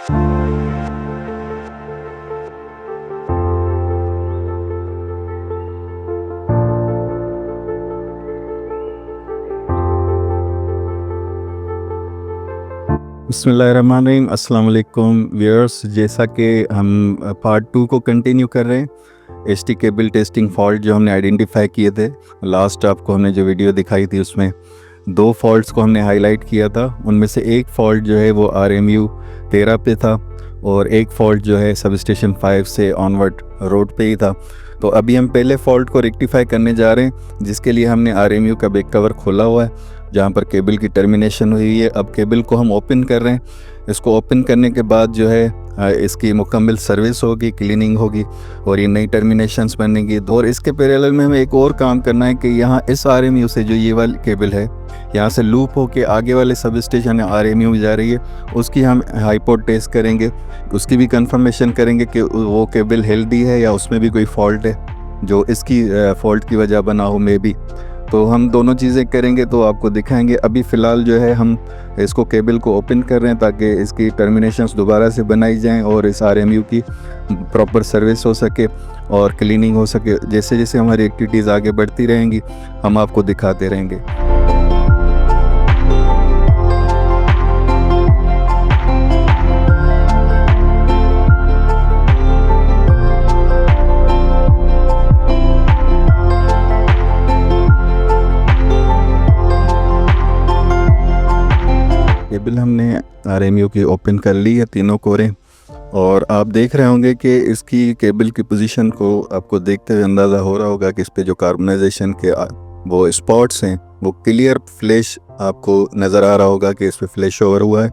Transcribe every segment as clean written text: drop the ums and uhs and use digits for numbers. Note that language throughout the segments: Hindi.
बिस्मिल्लाहिर्रहमानिर्रहीम। अस्सलाम वालेकुम व्यूअर्स, जैसा कि हम पार्ट 2 को कंटिन्यू कर रहे हैं। एचटी केबल टेस्टिंग फॉल्ट जो हमने आइडेंटिफाई किए थे, लास्ट आपको हमने जो वीडियो दिखाई थी उसमें 2 फॉल्ट्स को हमने हाईलाइट किया था। उनमें से एक फ़ॉल्ट जो है वो RMU 13 पे था और एक फ़ॉल्ट जो है सब स्टेशन 5 से ऑनवर्ड रोड पे ही था। तो अभी हम पहले फ़ॉल्ट को रेक्टिफाई करने जा रहे हैं, जिसके लिए हमने RMU का बैक कवर खोला हुआ है जहाँ पर केबल की टर्मिनेशन हुई है। अब केबल को हम ओपन कर रहे हैं। इसको ओपन करने के बाद जो है इसकी मुकम्मल सर्विस होगी, क्लीनिंग होगी और ये नई टर्मिनेशंस बनेंगी। और इसके पैरेलल में हमें एक और काम करना है कि यहाँ इस RMU से जो ये वाली केबल है यहाँ से लूप होके आगे वाले सब स्टेशन RMU में जा रही है, उसकी हम हाईपोर्ट टेस्ट करेंगे, उसकी भी कंफर्मेशन करेंगे कि वो केबल हेल्दी है या उसमें भी कोई फॉल्ट है जो इसकी फॉल्ट की वजह बना हो मे बी। तो हम दोनों चीज़ें करेंगे तो आपको दिखाएंगे। अभी फ़िलहाल जो है हम इसको केबल को ओपन कर रहे हैं ताकि इसकी टर्मिनेशंस दोबारा से बनाई जाएं और इस RMU की प्रॉपर सर्विस हो सके और क्लीनिंग हो सके। जैसे जैसे हमारी एक्टिविटीज़ आगे बढ़ती रहेंगी हम आपको दिखाते रहेंगे। केबल हमने RMU की ओपन कर ली है, तीनों कोरे, और आप देख रहे होंगे कि इसकी केबल की पोजीशन को आपको देखते हुए अंदाज़ा हो रहा होगा कि इस पे जो कार्बनाइजेशन के वो स्पॉट्स हैं वो क्लियर फ्लैश आपको नज़र आ रहा होगा कि इस पे फ्लैश ओवर हुआ है।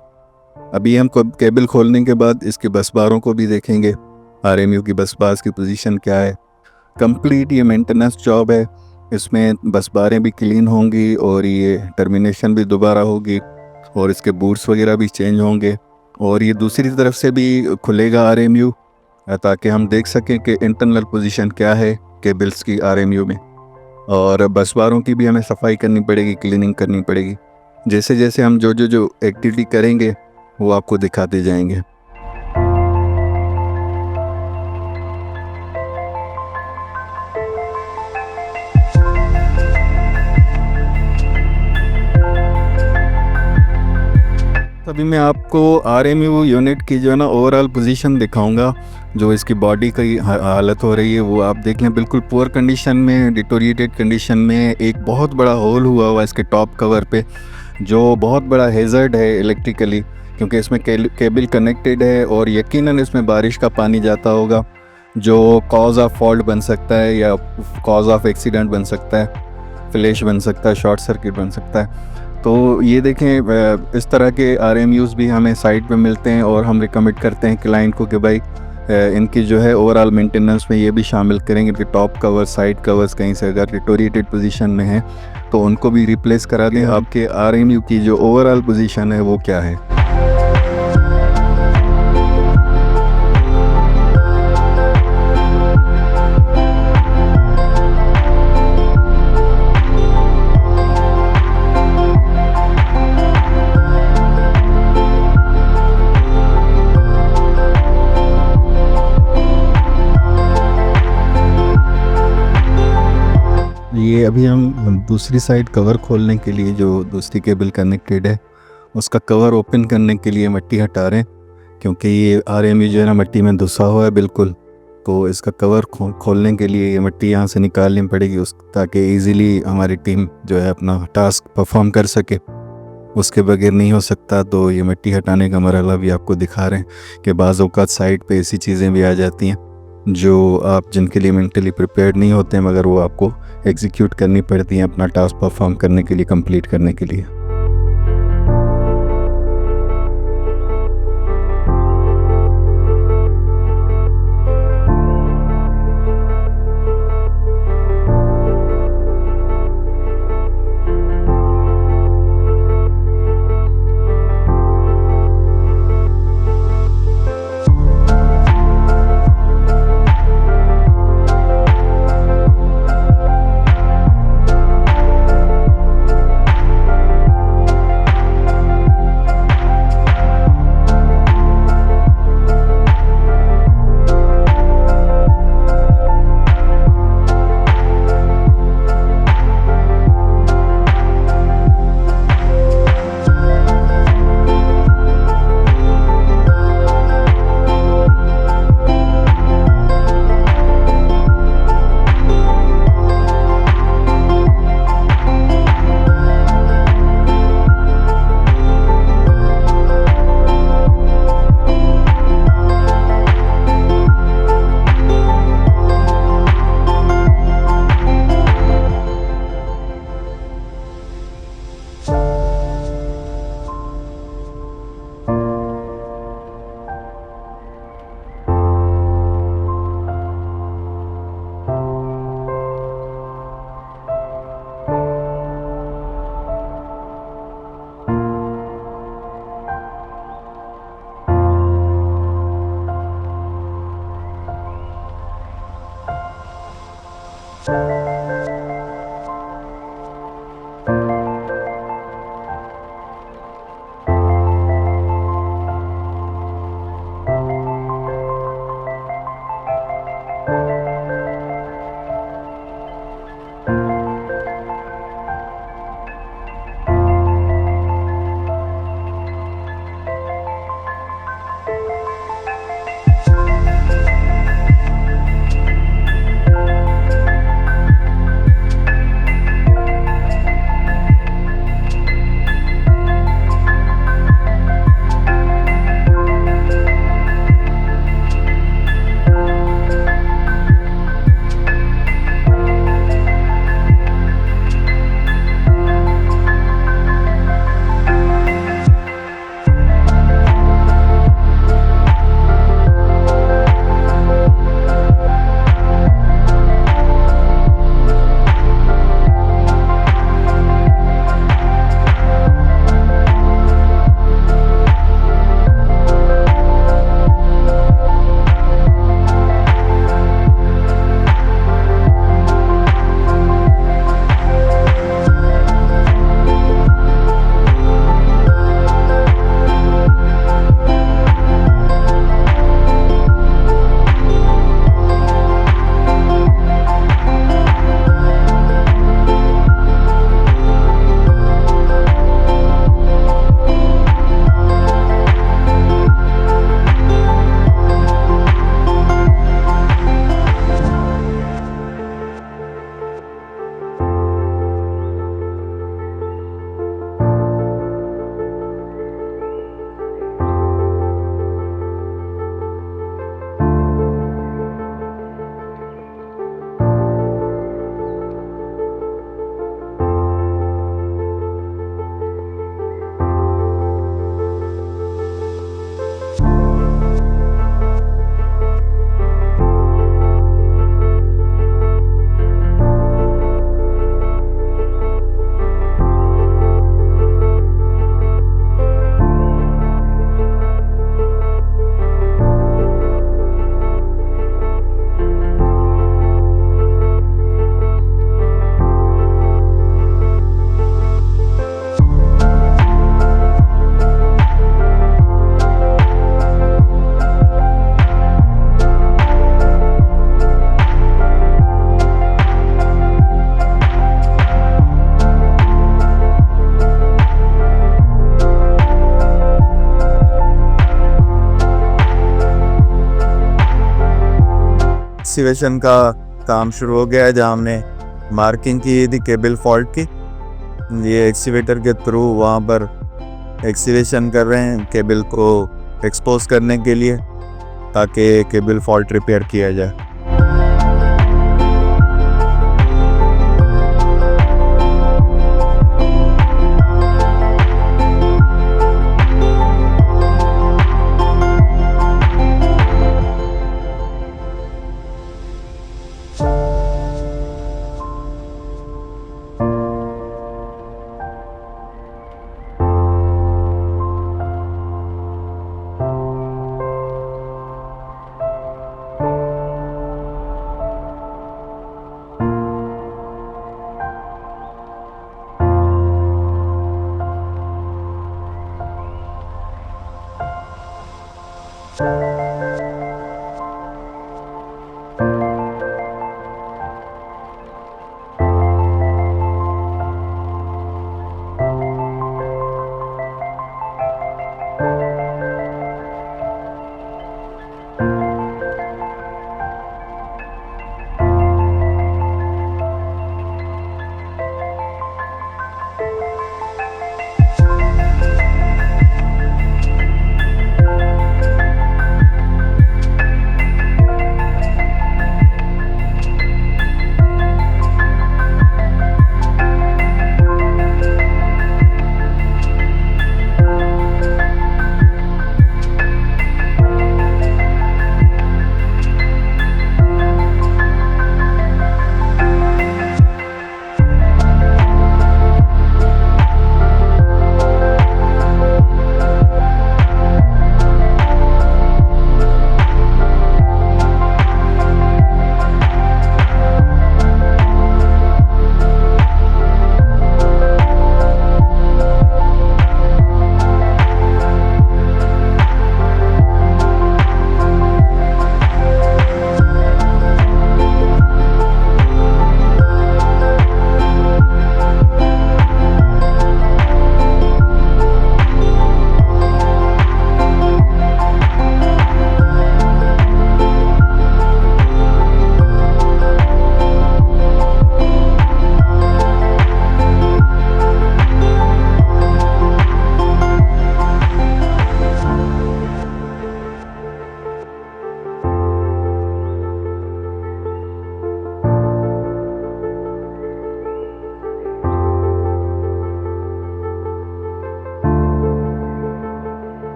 अभी हम केबल खोलने के बाद इसके बस बारों को भी देखेंगे, RMU की बस बार्स की पोजीशन क्या है। कंप्लीट ये मेंटेनेंस जॉब है, इसमें बस बारें भी क्लीन होंगी और ये टर्मिनेशन भी दोबारा होगी और इसके बूट्स वगैरह भी चेंज होंगे और ये दूसरी तरफ से भी खुलेगा RMU ताकि हम देख सकें कि इंटरनल पोजीशन क्या है केबल्स की RMU में। और बस बारों की भी हमें सफाई करनी पड़ेगी, क्लीनिंग करनी पड़ेगी। जैसे जैसे हम जो एक्टिविटी करेंगे वो आपको दिखाते जाएंगे। अभी मैं आपको RMU यूनिट की जो है ना ओवरऑल पोजीशन दिखाऊंगा। जो इसकी बॉडी की हालत हो रही है वो आप देख लें, बिल्कुल पुअर कंडीशन में, डिटोरिएटेड कंडीशन में। एक बहुत बड़ा होल हुआ हुआ इसके टॉप कवर पे जो बहुत बड़ा हेज़र्ड है इलेक्ट्रिकली, क्योंकि इसमें केबल कनेक्टेड है और यकीनन इसमें बारिश का पानी जाता होगा जो कॉज ऑफ फॉल्ट बन सकता है या कॉज ऑफ एक्सीडेंट बन सकता है, फ्लैश बन सकता है, शॉर्ट सर्किट बन सकता है। तो ये देखें, इस तरह के RMUs भी हमें साइट पे मिलते हैं और हम रिकमेंड करते हैं क्लाइंट को कि भाई इनकी जो है ओवरऑल मेंटेनेंस में ये भी शामिल करेंगे कि टॉप कवर, साइड कवर्स कहीं से अगर डिटोरिएटेड पोजीशन में है तो उनको भी रिप्लेस करा दें। आपके RMU की जो ओवरऑल पोजीशन है वो क्या है। ये अभी हम दूसरी साइड कवर खोलने के लिए, जो दूसरी केबल कनेक्टेड है उसका कवर ओपन करने के लिए मिट्टी हटा रहे हैं, क्योंकि ये RMU जो है ना मिट्टी में धुसा हुआ है बिल्कुल। तो इसका कवर खोलने के लिए ये मिट्टी यहाँ से निकालनी पड़ेगी ताकि इजीली हमारी टीम जो है अपना टास्क परफॉर्म कर सके। उसके बगैर नहीं हो सकता। तो ये मिट्टी हटाने का मरहला भी आपको दिखा रहे हैं कि बाज़ औक़ात साइड पे ऐसी चीज़ें भी आ जाती हैं जो आप जिनके लिए मेंटली प्रिपेयर्ड नहीं होते हैं, मगर वो आपको एग्जीक्यूट करनी पड़ती हैं अपना टास्क परफॉर्म करने के लिए, कंप्लीट करने के लिए। एक्सीवेशन का काम शुरू हो गया है, जहाँ हमने मार्किंग की थी केबल फॉल्ट की। ये एक्सीवेटर के थ्रू वहाँ पर एक्सीवेशन कर रहे हैं केबल को एक्सपोज करने के लिए, ताकि केबल फॉल्ट रिपेयर किया जाए।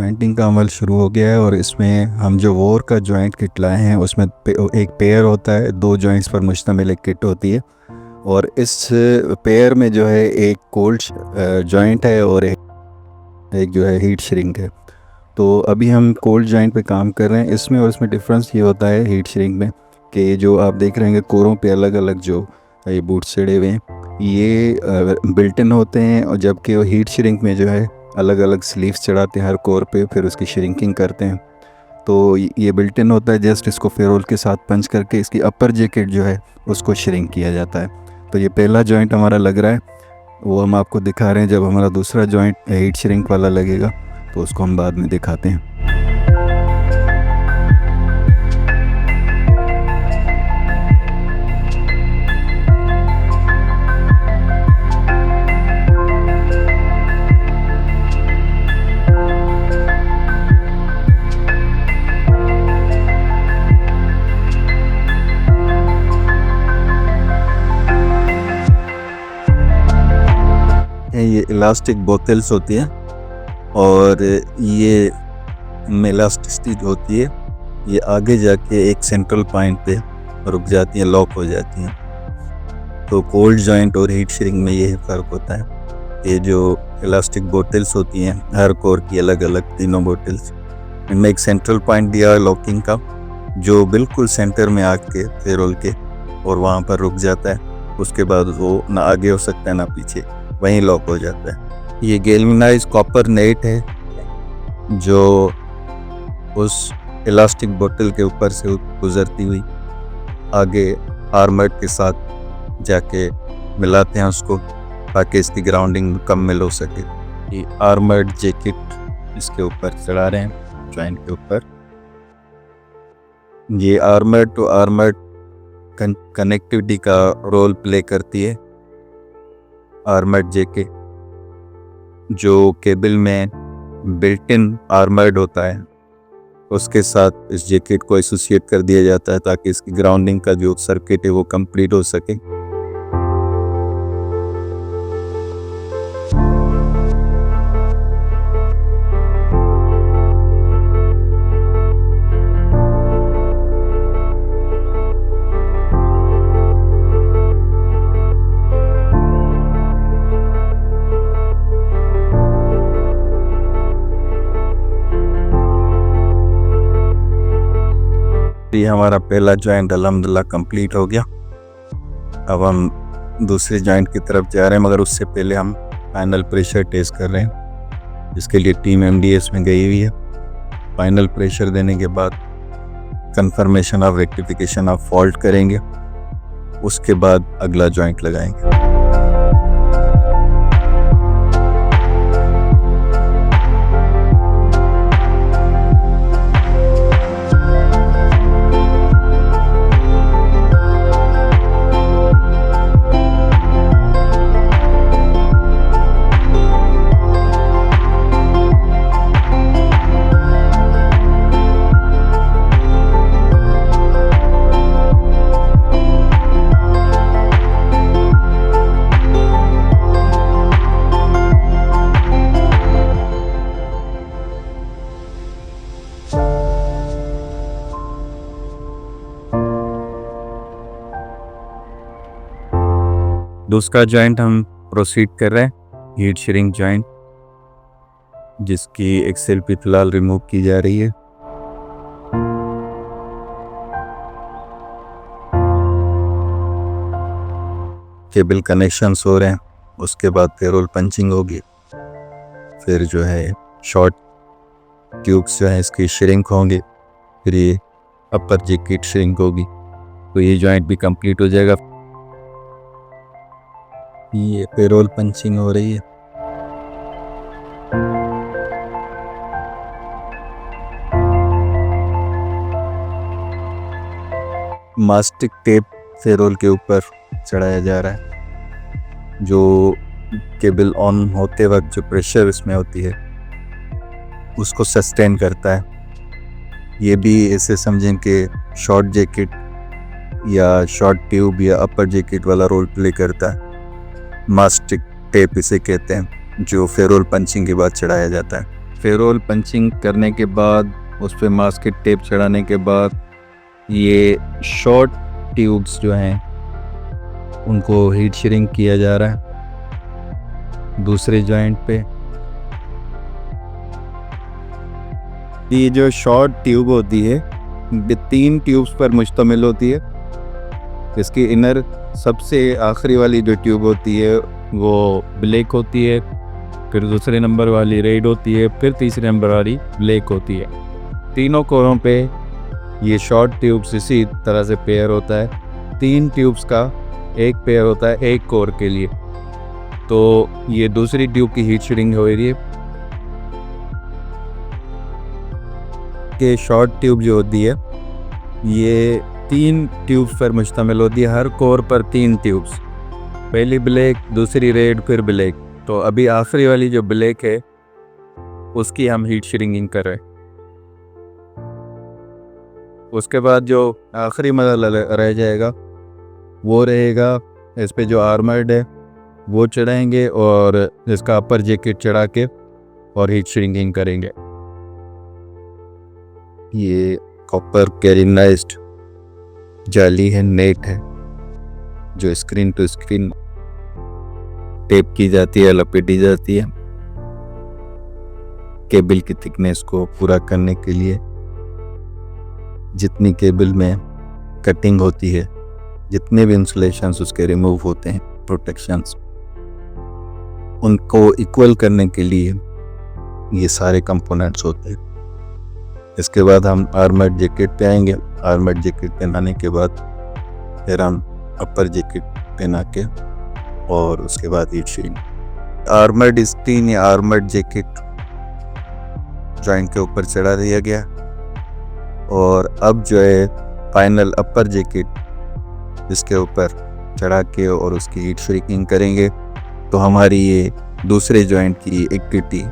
जॉइंटिंग का अमल शुरू हो गया है और इसमें हम जो वोर का जॉइंट किट लाए हैं उसमें एक पेयर होता है, 2 जॉइंट्स पर मुश्तमिल एक किट होती है और इस पेयर में जो है एक कोल्ड जॉइंट है और एक जो है हीट श्रिंक है। तो अभी हम कोल्ड जॉइंट पे काम कर रहे हैं इसमें, और इसमें डिफरेंस ये होता है हीट श्रिंक में कि जो आप देख रहे हैं कोरों पे अलग अलग जो ये बूट चढ़े हुए हैं ये बिल्ट इन होते हैं, और जबकि वो हीट श्रिंक में जो है अलग अलग स्लीव्स चढ़ाते हैं हर कोर पे, फिर उसकी श्रिंकिंग करते हैं। तो ये बिल्ट इन होता है, जस्ट इसको फेरोल के साथ पंच करके इसकी अपर जैकेट जो है उसको श्रिंक किया जाता है। तो ये पहला जॉइंट हमारा लग रहा है, वो हम आपको दिखा रहे हैं। जब हमारा दूसरा जॉइंट हीट श्रिंक वाला लगेगा तो उसको हम बाद में दिखाते हैं। ये इलास्टिक बोतल्स होती हैं और ये इलास्टिसिटी होती है, ये आगे जाके एक सेंट्रल पॉइंट पे रुक जाती हैं, लॉक हो जाती हैं। तो कोल्ड जॉइंट और हीट श्रिंक में ये फ़र्क होता है। ये जो इलास्टिक बोतल्स होती हैं हर कोर की अलग अलग 3 बोतल्स, इनमें एक सेंट्रल पॉइंट दिया है लॉकिंग का जो बिल्कुल सेंटर में आके फेरोल के और वहाँ पर रुक जाता है। उसके बाद वो ना आगे हो सकता है ना पीछे, वहीं लॉक हो जाता है। ये गैल्वेनाइज्ड कॉपर नेट है जो उस इलास्टिक बोतल के ऊपर से गुजरती हुई आगे आर्मर्ड के साथ जाके मिलाते हैं उसको, ताकि इसकी ग्राउंडिंग मुकम्मल हो सके। ये आर्मर्ड जैकेट इसके ऊपर चढ़ा रहे हैं जॉइंट के ऊपर। ये आर्मर्ड टू आर्मर्ड कनेक्टिविटी का रोल प्ले करती है। आर्मर्ड जैकेट जो केबल में बिल्ट इन आर्मर्ड होता है उसके साथ इस जैकेट को एसोसिएट कर दिया जाता है ताकि इसकी ग्राउंडिंग का जो सर्किट है वो कंप्लीट हो सके। ये हमारा पहला जॉइंट अल्हम्दुलिल्लाह कंप्लीट हो गया। अब हम दूसरे जॉइंट की तरफ जा रहे हैं, मगर उससे पहले हम फाइनल प्रेशर टेस्ट कर रहे हैं, जिसके लिए टीम MDS में गई हुई है। फाइनल प्रेशर देने के बाद confirmation of rectification of fault करेंगे, उसके बाद अगला जॉइंट लगाएंगे। दूसरा जॉइंट हम प्रोसीड कर रहे हैं, हीट श्रिंक जॉइंट, जिसकी एक्सेल भी फिलहाल रिमूव की जा रही है। केबल कनेक्शंस हो रहे हैं, उसके बाद फेरोल पंचिंग होगी, फिर जो है शॉर्ट ट्यूब्स जो है इसकी श्रिंक होंगे, फिर ये अपर जैकेट श्रिंक होगी, तो ये जॉइंट भी कंप्लीट हो जाएगा। ये पेरोल पंचिंग हो रही है। मास्टिक टेप फेरोल के ऊपर चढ़ाया जा रहा है, जो केबल ऑन होते वक्त जो प्रेशर इसमें होती है उसको सस्टेन करता है। ये भी ऐसे समझें कि शॉर्ट जैकेट या शॉर्ट ट्यूब या अपर जैकेट वाला रोल प्ले करता है। मास्टिक टेप इसे कहते हैं, जो फेरोल पंचिंग के बाद चढ़ाया जाता है। फेरोल पंचिंग करने के बाद उस पर मास्केट टेप चढ़ाने के बाद ये शॉर्ट ट्यूब्स जो हैं उनको हीट श्रिंक किया जा रहा है दूसरे जॉइंट पे। ये जो शॉर्ट ट्यूब होती है ये 3 ट्यूब्स पर मुश्तमिल होती है। इसकी इनर सबसे आखिरी वाली जो ट्यूब होती है वो ब्लैक होती है, फिर दूसरे नंबर वाली रेड होती है, फिर तीसरे नंबर वाली ब्लैक होती है। तीनों कोरों पे ये शॉर्ट ट्यूब्स इसी तरह से पेयर होता है। 3 ट्यूब्स का एक पेयर होता है एक कोर के लिए। तो ये दूसरी ट्यूब की हीट श्रिंक हो रही है कि शॉर्ट ट्यूब जो होती है ये 3 ट्यूब्स पर मुश्तमिल होती है, हर कोर पर 3 ट्यूब्स, पहली ब्लैक, दूसरी रेड, फिर ब्लैक। तो अभी आखिरी वाली जो ब्लैक है उसकी हम हीट श्रिंकिंग कर रहे हैं। उसके बाद जो आखिरी मरहला रह जाएगा वो रहेगा इस पे जो आर्मर्ड है वो चढ़ाएंगे और इसका अपर जैकेट चढ़ा के और हीट श्रिंकिंग करेंगे। ये कॉपर कैलिनाइज्ड जाली है, नेट है जो स्क्रीन टू स्क्रीन टेप की जाती है, लपेटी जाती है केबल की थिकनेस को पूरा करने के लिए। जितनी केबल में कटिंग होती है, जितने भी इंसुलेशंस उसके रिमूव होते हैं, प्रोटेक्शंस, उनको इक्वल करने के लिए ये सारे कंपोनेंट्स होते हैं। इसके बाद हम आर्मर्ड जैकेट पे आएंगे। आर्मर्ड जैकेट पहनाने के बाद फिर हम अपर जैकेट पहना के और उसके बाद हीट श्रिंक। आर्मर्ड स्क्रीन या आर्मर्ड जैकेट जॉइंट के ऊपर चढ़ा दिया गया और अब जो है फाइनल अपर जैकेट इसके ऊपर चढ़ा के और उसकी हीट श्रिंकिंग करेंगे। तो हमारी ये दूसरे जॉइंट की एक्टिविटी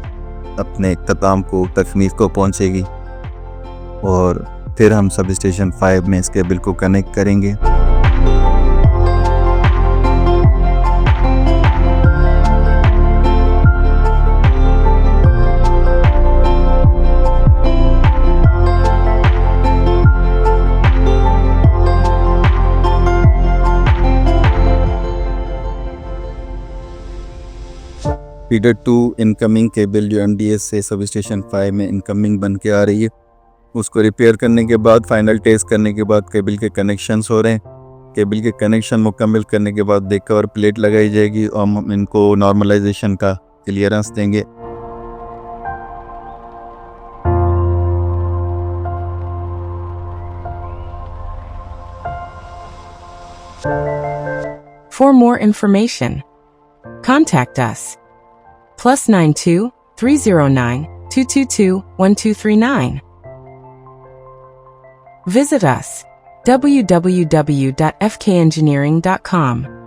अपने इख्तिताम को, तकमील को पहुंचेगी और फिर हम सब स्टेशन 5 में इस केबल को कनेक्ट करेंगे। फीडर 2 इनकमिंग केबल जो MDS से सब स्टेशन 5 में इनकमिंग बन के आ रही है, उसको रिपेयर करने के बाद, फाइनल टेस्ट करने के बाद केबल के कनेक्शंस हो रहे हैं। केबल के कनेक्शन मुकम्मल करने के बाद देख कवर प्लेट लगाई जाएगी और हम इनको नॉर्मलाइजेशन का क्लियरेंस देंगे। For more information, contact us. +92 309 222 1239. Visit us www.fkengineering.com.